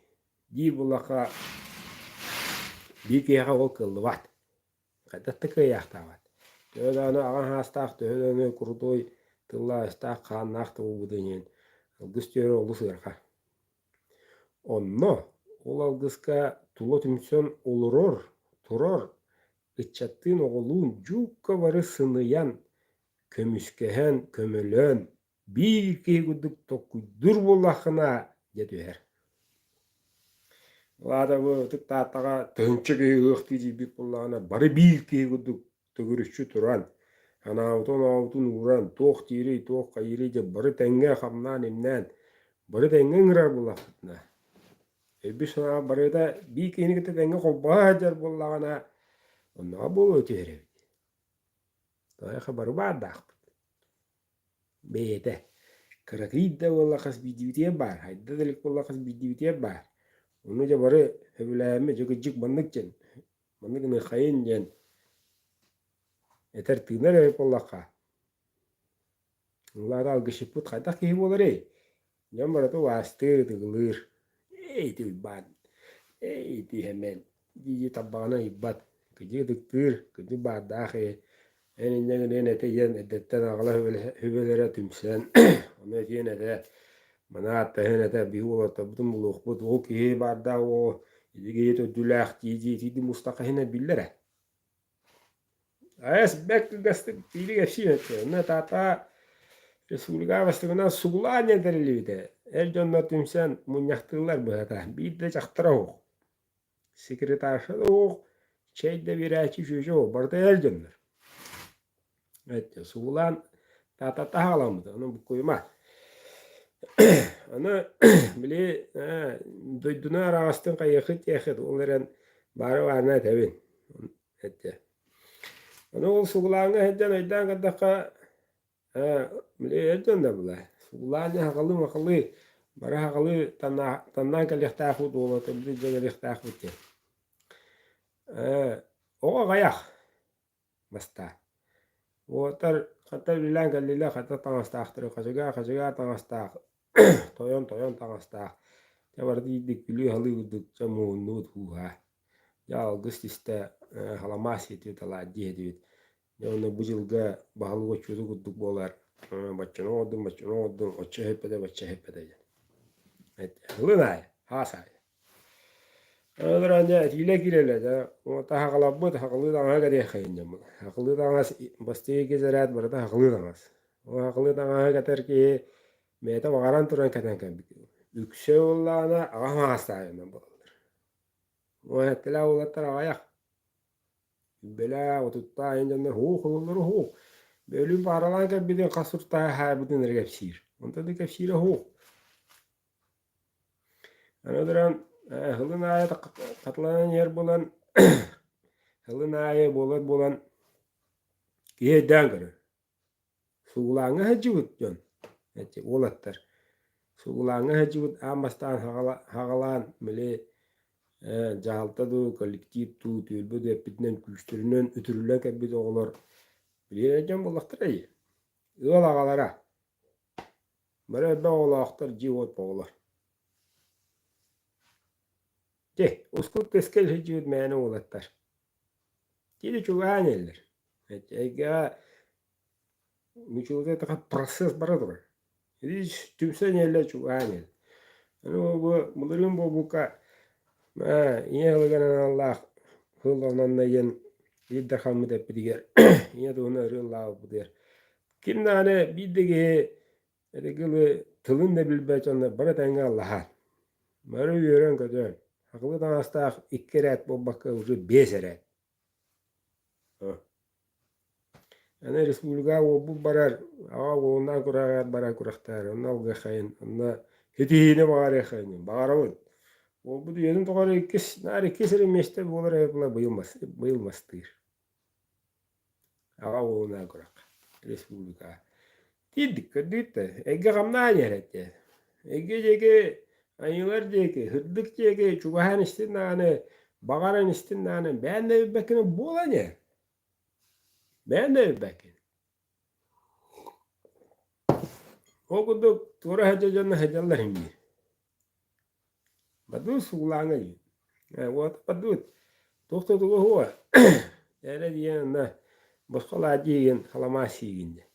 Dir bulaka bir kiyaha ol kıldı vat. Kadar tıkı yakta vat. Töde onu ağan hastaq, töde onu kurutoy tılla istaq kannak tığı budunyen. Algıs tühere oldu sığırka. Onno, ol algıska tulo tümsön oluror, turor. Itçattığın oğlun cukka varı sınıyan kömüskehen kömülön bir keguduk tokuydur bollakına jetüher. Lada bu tık taataga tönçe kegıqtı jibit bollakına bari bir keguduk tögürüşçü turan. Anavutun uğran toq tiri toq kayiri je bari tenge xamnan imnen bari tenge ngırar bollakına. Ebbi sana bari da bir keni gite tenge qobbajar bollakına onnaga bolu ötühere. Toya xabarı badaq. Bete. Karakida wala kas bidibitiye bar. Hayda delik wala kas bidibitiye bar. Onu ja bare hebulame joga jik bandık jen. Bandık ne khayin jen. Eter tiner hep wala ka. Wala da algışıput hayda ki bolare. Jam bara to waste tıgılır. Ey ban. Ey hemen. Gigi tabana ibat. Gigi dıktır. Gigi bardağı. En ne te yen edetten ağla hübelere tümsen. Onu yine de manat hene de bihuwa tabdum luqbut o ki barda o dige to dulaq ti mustaqa hene billere. Ayas bek gastık biri geçiyor. Ne tata Resulga bastığına suğulanya derliydi. El jonda tümsen munyaqtılar bu hata. Bir de çaqtıra o. Sekretarşa da o. Çeyde bir açı şu barda el jonda. Evet, suğulan tata tahalamdı. Onu bu koyma. Ana bile doyduna arastın kayıkıt yakıt onların bari varına tebin ette. Ana ol suğulağına hedden aydan kadaka bile hedden de bula. Suğulağına hakalı makalı bari hakalı tandan kalih takut ola tabi de kalih takut ya. Oğa kayak basta. Otar katar bilan kalila katar tangastaktırı kaçaga tangastak. Toyon tangastak. Ya vardı dik biliyor halı uduk camu nut huha. Ya August işte halamas yetiyor tala diye. Ya onu bu yılga bahalı geçiyordu uduk bolar. Başçana oldum. Oça hepede. Evet. Halı ne? Hasay. Öğrenci etkiyle girele de o ta haqalabı haqlı dana gade xeyindim. Haqlı dana bastı gezerat barda haqlı dana. O haqlı dana gater ki meta vagaran turan katan kan. Ükse ollana ama hastayım bu. O etla olatlar ayak. Bela o tutta injanlar hu. Bölüm paralan kan bir de kasurta ha budun regepsir. Onta de kepsir hu. Anadran hılın ayet katlanan yer bulan hılın ayet bulan kiyeden görür. Suğulağına hacıvut jon. Eti olatlar. Suğulağına hacıvut amastan hağalan mele jahalta du kolektif tu tülbü de pitnen küstürünen ütürülen kebbi oğlar. Bilir jon bulaktır ayı. Iğal ağalara. Böyle be oğlaklar civot boğular. Uskut keskel hicivit meyene oğlatlar. Tili çok anneler. Ega müçülde taka proses baradır. Hiç tümse neyle çok anel. Ano bunların bu buka iyi alganan Allah hıllanan yen yedder hamı da bidiger. İyi de onu arıyorlar bu der. Kim tane bidege edegili tılın da bilbeçanlar bara tenge Allah'a. Mara yören kadar. Haklıdan hasta iki ret bu bakka ucu beş ret. Ana Respublika bu barar. Ondan kuragat bara kuraktar. Ondan uga kayın. Ondan hetiğine bağırı kayın. Bağıramın. Bu diyenin toğarı ikis. Nari kesiri meşte bolar yapıla bayılmastır. Ondan kurak. Respublika. Diddik kırdıktı. Ege kamdan yerette. Ege jege ayılar jege. Hırdık jege. Çubahan istin nane. Bağaran istin nane. Ben de bir bekine boğulan yer. Ben de bir bekine. O kadar tora hajajanna hajallar hindi. Badu suulanga yi. Wat badu. Doktor tugo huwa. Yere diyen na. Boskala jigen kalamasi ginde.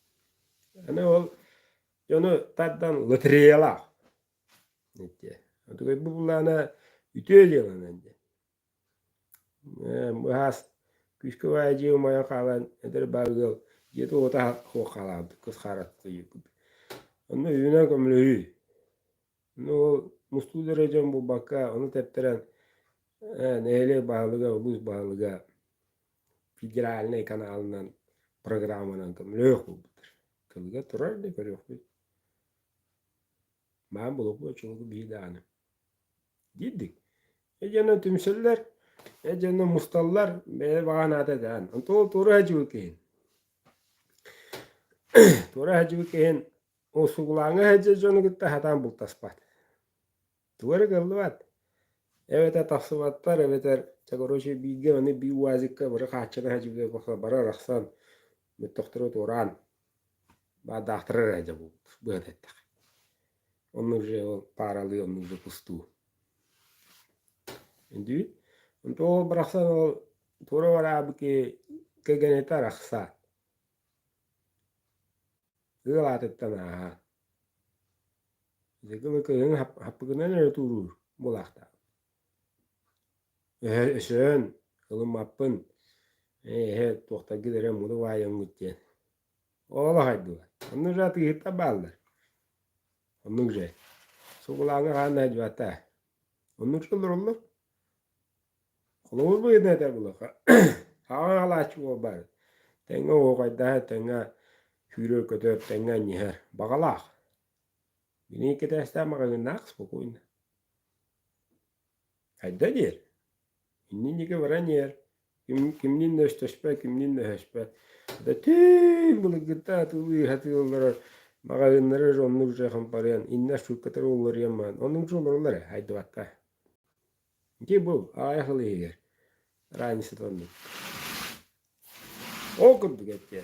Ana ol Jonu taddan loteriyala. Nette. Tugo bulana üteliyorlar nende. Bu has küskü vaji umaya kalan eder balgıl. Yeto ota ho kalan kız karat tuyu. Onu yuna komlu. No muslu derecem bu bakka onu teptiren neyle bağlıga ulus bağlıga federal kanalından programından komlu yok bu. Kılga turar ne görüyor bu. Ben bulup bu çoğu bir tane. Gittik. Ecene tümseller, ecene mustallar beni bağnada dan. Anto tora hacıken. Tora hacıken o suğulanga hacıcını gitti hatan bultaspat. Tora gıldıvat. Evet tafsilatlar evet çagoroşi bilgi hani bir vazikka bara kaçana hacıga baksa bara raksan doktora toran. Ba daktara hacı bu. Bu edetti. Onun je paralı onun je pustu. Indi. Untuk beraksan o tora wara abke kegeneta raksa. Gılat ettan ha. Zekulu köyün happıgınan öyle turur. Bulakta. Sen kılım appın. Tohta giderim mudu vayan gitken. Ola haydular. Onun ratı hitta ballar. Onun je. Suğulağına kanna hacvata. Onun çıldır olur. Kulumuz bu yedin eder bulaka. Havan alaçı o bar. Tenga o kayda tenga hürür kötör tenga niher. Bagalak. Bini kita istama kagin naks pokoknya. Hayda der. İnnin jike varan yer. Kimnin de östöşpe, kimnin de höşpe. Da tüm bunu gıtta tuğu hati yollara magazinlere onluk jahım parayan. İnna şurkatır olur yaman. Onun için olurlar haydi bakka. Ki bu ayaklı yer. Ranisi tondu. Okuduk etti.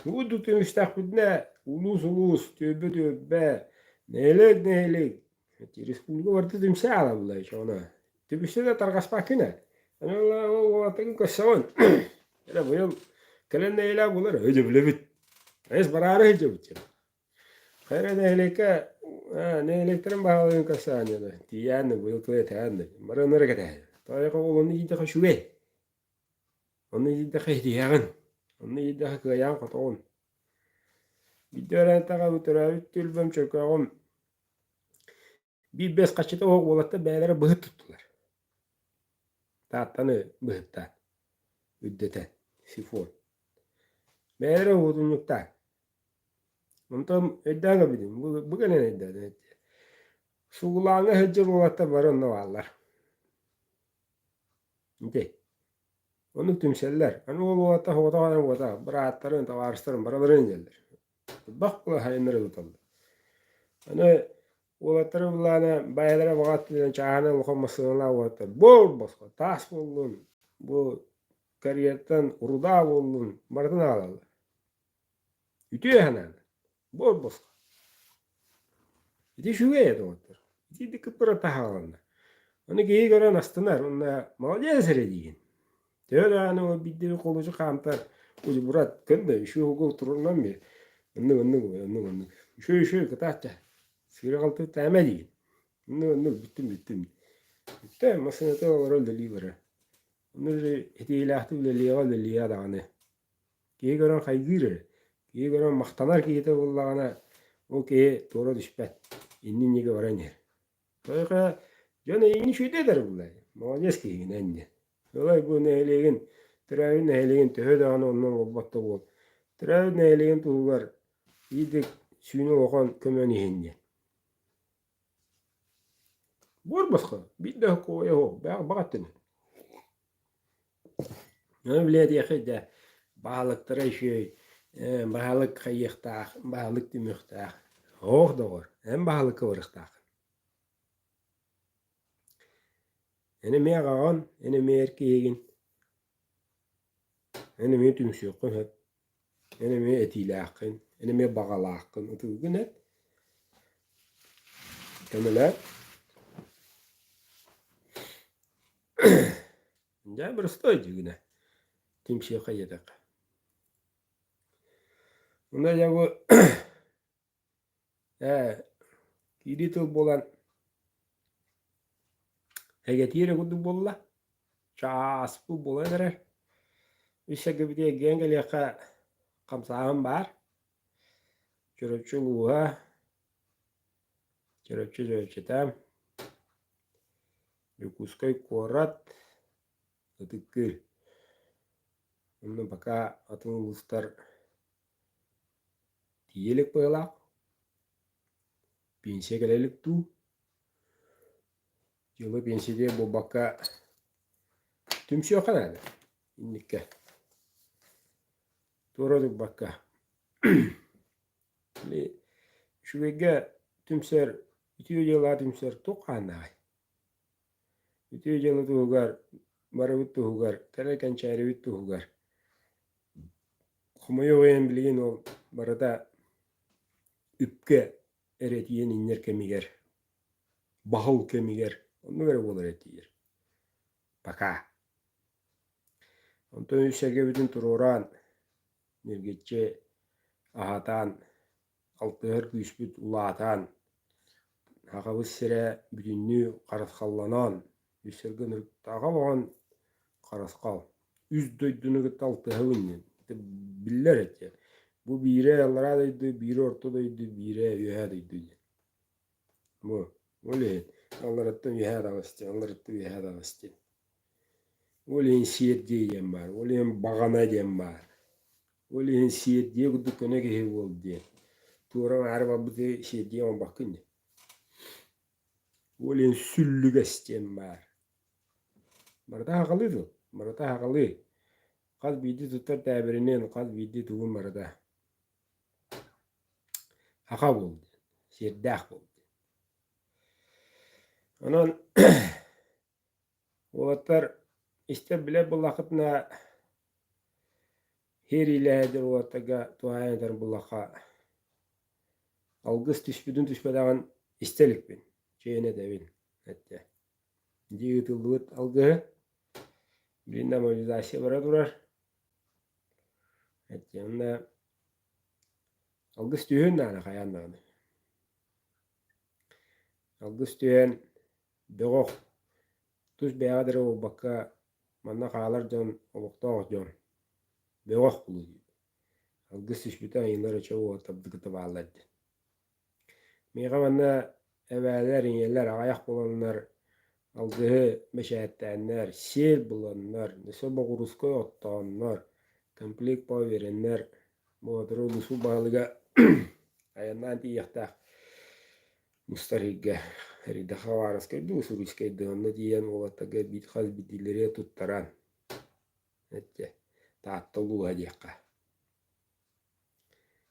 Bu tutun müstakbidine ulus tövbe tövbe. Neylek. Respublika vardı tümse aladılar işte ona. Tübüste de targaspak yine. Hani o atın kaşağın. Öyle bu yıl kelen neyle bular. Öyle bile bit. Es bararı hiç bit. Hayır neyleke neyleklerin bağlıyın kaşağın ya da. Diyen bu yıl tuğya tayandı. Mara nere kete. Tayyaka onu yiyde kaşuve. Onu yiyde kaşıyan. Onu yiyde kaşıyan katon. Videodan tağa uturabit tülbüm çökağım. Bir beş kaçıda oğuk olatta beylere bıhıt tuttular. Taattanı bıhıttan. Üddeten. Sifon. Beylere oğudunluktan. Ondan ödden bildim. Bu gelen ödden. Suğulağına hıcır olatta var onunla varlar. Nde. Onu tümseller. Hani oğul olatta hoğda. Bıraatların, tavarışların, baraların gelir. Bak bu hayınları tutaldı. Hani oğlatları bulana baylara vakat bilen çağına lokamasına oğlatlar. Bol boska. Tas bollun. Bu kariyetten uruda bollun. Martın ağlarlar. Ütüye hanan. Bol boska. Ити şüge doğdur. Iti de kıpıra tahalanna. Onu geyi gören astınar. Onda молодец diyen. Tövbe anı o biddi kolucu kantar. Ucu burat kende şu hukuk turundan bir. Onu. Şu kıtaçça. Sırı kaltı teme diyen. Onu bittim. Bitti masına da var öyle libere. Onu iti ilahtı bile liya dağını. Geyi gören kaygırır. Geyi gören maktanar ki ite bullağına. O ki doğru düşpet. İnnin yege varan yer. Soyka jana ini şöyle der bullay. Молодец ki inanne. Olay bu nehlegin. Tırayın nehlegin töhö dağını ondan olbatta bol. Tırayın nehlegin tuğular. İyidik suyunu okan kömeni hinne. Bor başka. Bir de koya ho. Bağıttın. Ne bileydi ya da balıklara şey. Balık kayıqtaq. Balık dümüqtaq. Hoğ da var. Hem balık varıqtaq. Ene me gagan, ene me erkeğin, ene me tümsüqün hep, ene me etilaqın, ene me bagalaqın, otuğun hep. Kemeler. Ja bir stoydu güne. Tümsüqa yedik. Onda ja bu kiritul bolan hegetire gudu bolla. Ças bu bolan ere. İşe gibi diye gengel yaka kamsağım var. Çöröpçü buğa. Çöröpçü tam. Yukuskay korat. Ötükül. Onu baka atın uluslar diyelik bağlaq. Pensiya gelelik tu. Yılı pensiyede bu baka tümsüyor kanadı. İndikke. Doğru baka. Şu vege tümser, ütüyor yıla tümser toqanay. Ütüyor yıla tuğgar, marabut tuğgar, tereken çayrevit tuğgar. Kumayo oyan bilgin o barada üpke eretiyen inler kemiger. Bahul kemiger. Onu göre olur etiyer. Baka. Ondan üsege bütün tururan, nirgetçe ahatan, altıhır güçbüt ulatan, haqabız sire bütünlü qarasqallanan, üssergen ırıqtağa bağın qarasqal. Üz doydunu gıt altıhı vünnin. Biller etse. Bu bire yallara daydı, bire ortadaydı, bire ühe daydı. Bu. Öyle. Allah attım ühe dağıstı, Allah attım ühe dağıstı. Öyle siyet diyem var, öyle bağana diyem var. Öyle siyet diye kudu köne gehe oldu diye. Tuğran araba bu de şey diyem bakın. Öyle süllü gestiyem var. Marada haqalıydı. Marada haqalı. Kaz bidi tutar tabirinin, kaz bidi tuğun marada. Haqa oldu. Şerdah oldu. Onun oğlatlar işte bile bu vakitna her iledir oğlataga tuhayan eder bu laka. Algız düşmeden istelik bin. Şeyine de bin. Hatta. Diğitulluğut algı. Birinde mucizası bara durar. Hatta onda algız tühün nana kayandan. Algız tühün beğok. Tuş beğadır o bakka manna kağalar can olukta can. Beğok bulu. Algız düşmeden yıllar açı o tabdıkı tabağaladı. Meyga manna evvelerin yerler ayak bulanlar aldığı meşahettenler, sel bulanlar, nese bağırıskoy ottanlar, komplek bağ verenler, muhadırı ulusu bağlıga ayandan diyekta mustarigge heride havarıskaydı, usuriskaydı, onu diyen olataga bitxaz bitilere tuttaran. Ette, taattalu hadiyakka.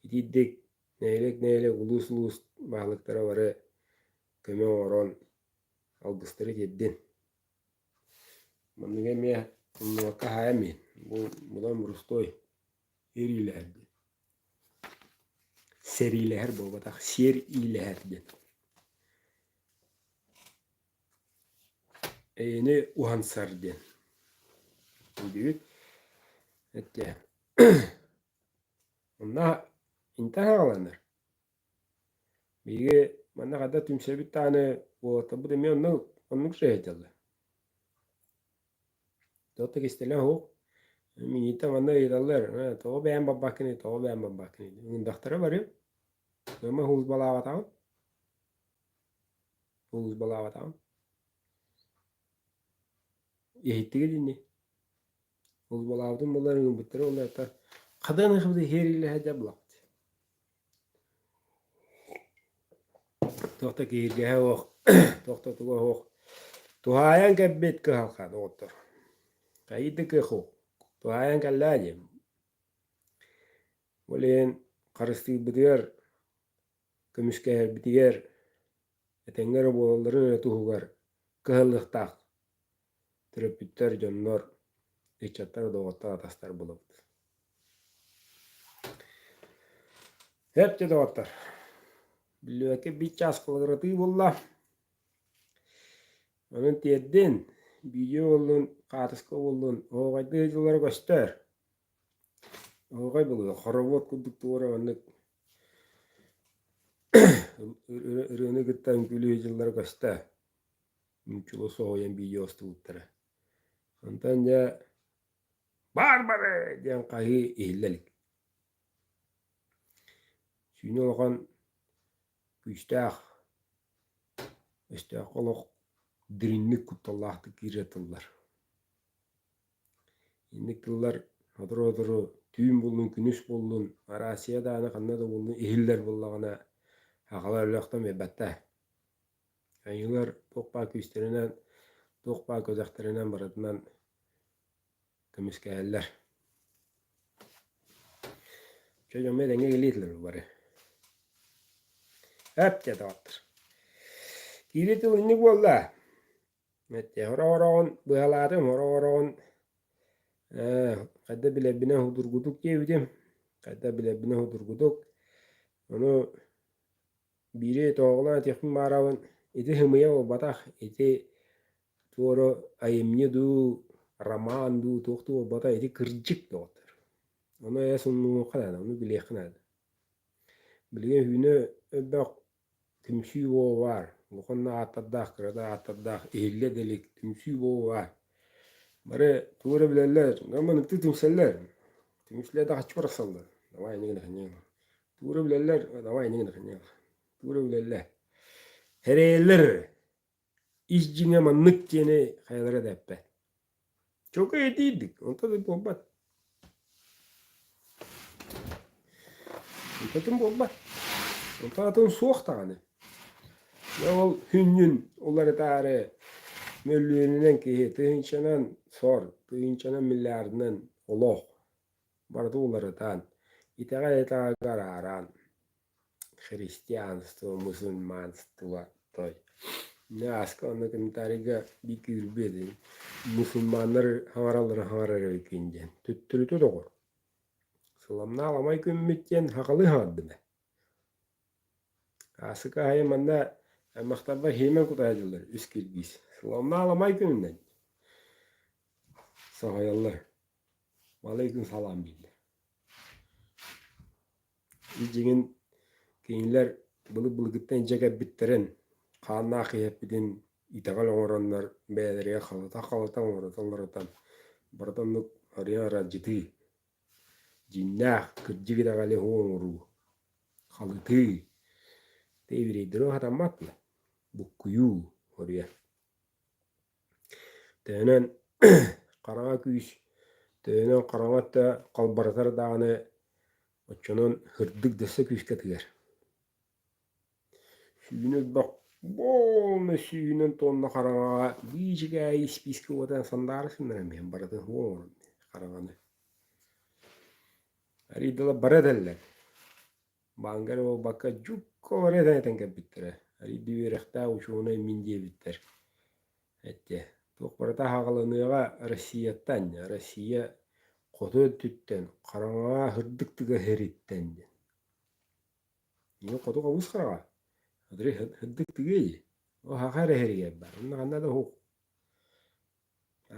İtiddek neylek ulus bağlıklara varı köme oran algıstırı geddin. Manıga meye vaka hayamin. Budan burustoy. Seriler bu batak. Seriler. Eyni uhansar den. Büyük. Ette. Onda intan hagalanır. Bige manna kadar tümse bir tane bu tabu demi onu şey edelim. Dotta kestelen ho. Minita manna yedalar. To beğen babakini, to beğen babakini. Un daktara var ya. Ama huz balavat ağam. Huz balavat ağam. Yehittige dinni. Huz balavatın bunların bittere onlar ta. Kadın hıfdı heriyle hece bulak. Tohta kiirgehe hoq. Tohta tuga hoq. Tuhayan kebbet ke halka doktor. Kaydı ke hoq. Tuhayan kallaje. Olen karıstı bitiger. Kömüşkeher bitiger. Etenger bolların etuhugar. Kıhıllıqtaq. Trepütter jonnor. Eçattar doğatta atastar bulup. Hepçe doktor. Bilüveke bir ças kılgıratı bolla. Onun tiyeddin. Video olun, katıska olun. Oğaydı hıcıları göster. Oğay buluyor. Horovot kuduk tuğra anlık. Ürünü gittan gülü hıcıları göster. Mümkün olsa oyan video ostuğutları. Ondan ya barbare diyen kahi ihlelik. Şimdi okan güçtağ. İşte kolok dirinlik kuttallahtık giretillar. İndik yıllar hadırı tüyün buldun, günüş buldun, Arasiya dağına kanna da buldun, ehiller bullağına haqalar ölüqtan mebatta. Yıllar toqpa küsterinden, toqpa közaqterinden baradından kömüskəyəller. Çocuğum denge geliyetler bari. Hep de dağıttır. Giletil indik valla. Mette hora-horaon bıhaladım, hora-horaon kadda bile bine hudurguduk diyebilirim. Kadda bile bine hudurguduk. Onu biri toğlan tekmin maravın. Iti hımıya o batak. Iti tuğru ayımnya du, raman du, toğtu o batak. Iti kırcık doğdur. Onu esunluğu kadar, onu bile yakınadı. Bilgen hüne öbbek tümsü o var. Bukanna ataddak, kırada ataddak. Ehle delik tümsü o var. Bare tuğra bilerler. Ama nıktı tümseller. Tümsüler de kaç para saldı. Davay ne kadar. Tuğra bilerler. Davay ne kadar. Tuğra bilerler. Hereyeller. İşcine manlık diyene hayalere deppe. Çok ediydik. Onta da bomba. Onta da bomba. Onta atın soğuk tane. Ya ol hünnün. Onları tarih. Möllüğünün ki tığınçanan sor. Tığınçanan milyardından oloq. Barda onları tan. İteğe kararan. Hristiyanство, musulmanство. Toy. Ne aska onu kimtariga bir kürbedi. Musulmanlar hangaraları ikinci. Tüttürütü doğur. Sılamna alamay kümmütten hakalı haddı be. Asıka hayımanda maktabda hemen kutayacılar. Üskilgis. Sılamna alamay kümmünden. Sahayallar. Aleyküm salam bildi. İlcinin keyinler bılı-bılıgıttan cege bittiren kanna kıyapidin itagal oranlar beyderiye kalatan oratanlaratan baratanlık araya raciti jinnah kırcıgı da gale hoğuru kalıtı tevireydiru hatamatla bukkuyu oraya tenen karanga küyüş tenen karangatta kalbaratar dağını açının hırdık dese küyüşke tiger Suyunuz bak bolna suyunun tonuna karanga bijiga ispiski odan sandar sınırım baratın hoğur karanganı. Aridala baradaller. Bangar o baka cukko barada tenke bittire. Aridu rekta uçuna mindiye bitter. Ette. Tok barata haqalanıga Russiyattan. Russiya qotu tütten karanga hırdık tıga heritten. Yine qotu qavus karaga. Adri hıddık tıgayı. O haqara heriye bar. Onda da hoq.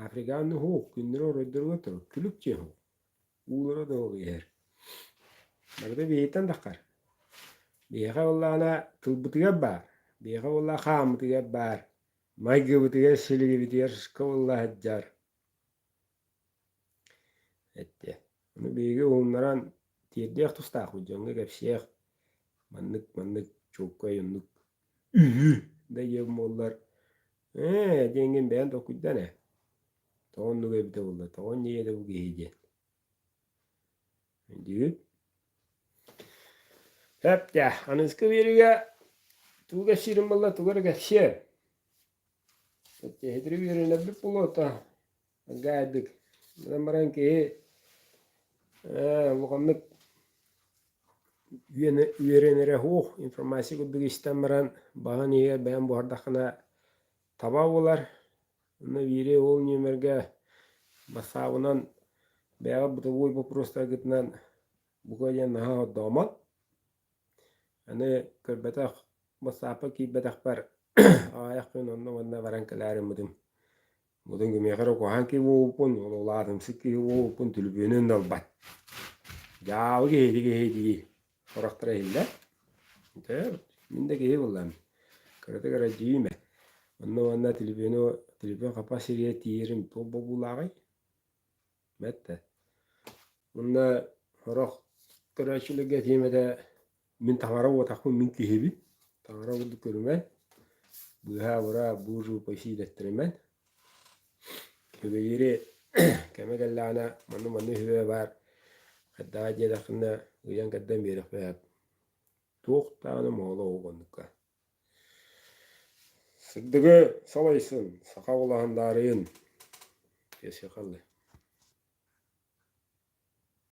Afrikanlı hoğuk, gündüre oraydır götür. Külükçe hoğuk. Uğlara da hoğuk yer. Barda beyten dakar. Beyha vallana tılbıtıga bar. Beyha valla xamıtıga bar. Maygı bıtıga siligi bitiger sıska valla haccar. Ette. Onu beyge onlaran tiyediyek tustaq ucanga gapsiyek. Manlık çokka yunluk. Ühü. Da yevim ollar. Dengin beyan dokuyda ne? Toğun nuga bite oldu. Toğun niye de bu gehece. Düğüt. Hep de anıskı veriga tuğga şirin valla tuğga gapsiye. Ette hedri verine bir pulota. Gaydık. Ben baran ki luqanlık üyerenere hoğ informasiya kudduk istemiren bağın eğer ben bu hardakına taba olar. Onu veri ol nömerge basabınan beğa bu da oy bu prosta gitnen bu kadar naha damat. Hani kırbetak basapa ki betak par ayak ben onunla varan kalarim mudim. Mudun gibi kara ko hanki wo pun oladım sikki wo pun tülbünün dalbat. Jauh ge. Oraktra hilla. Ter minde ge wallan. Karate kara jime. Anna telefon kapasiriye tiyerim to bobulagay. Mette. Anna orak kara şöyle getimede min tangara wo takun min kihebi. Tangara wo dukurmen. Buha wara buru pasi detremen. Kebeyire keme gallana manu hüve var. Hatta jedakna uyan kaddam yerek fehab. Tuğtağını moğla oğundukka. Sıddıgı salaysın, saka olağandarıyın. Kesi kallı.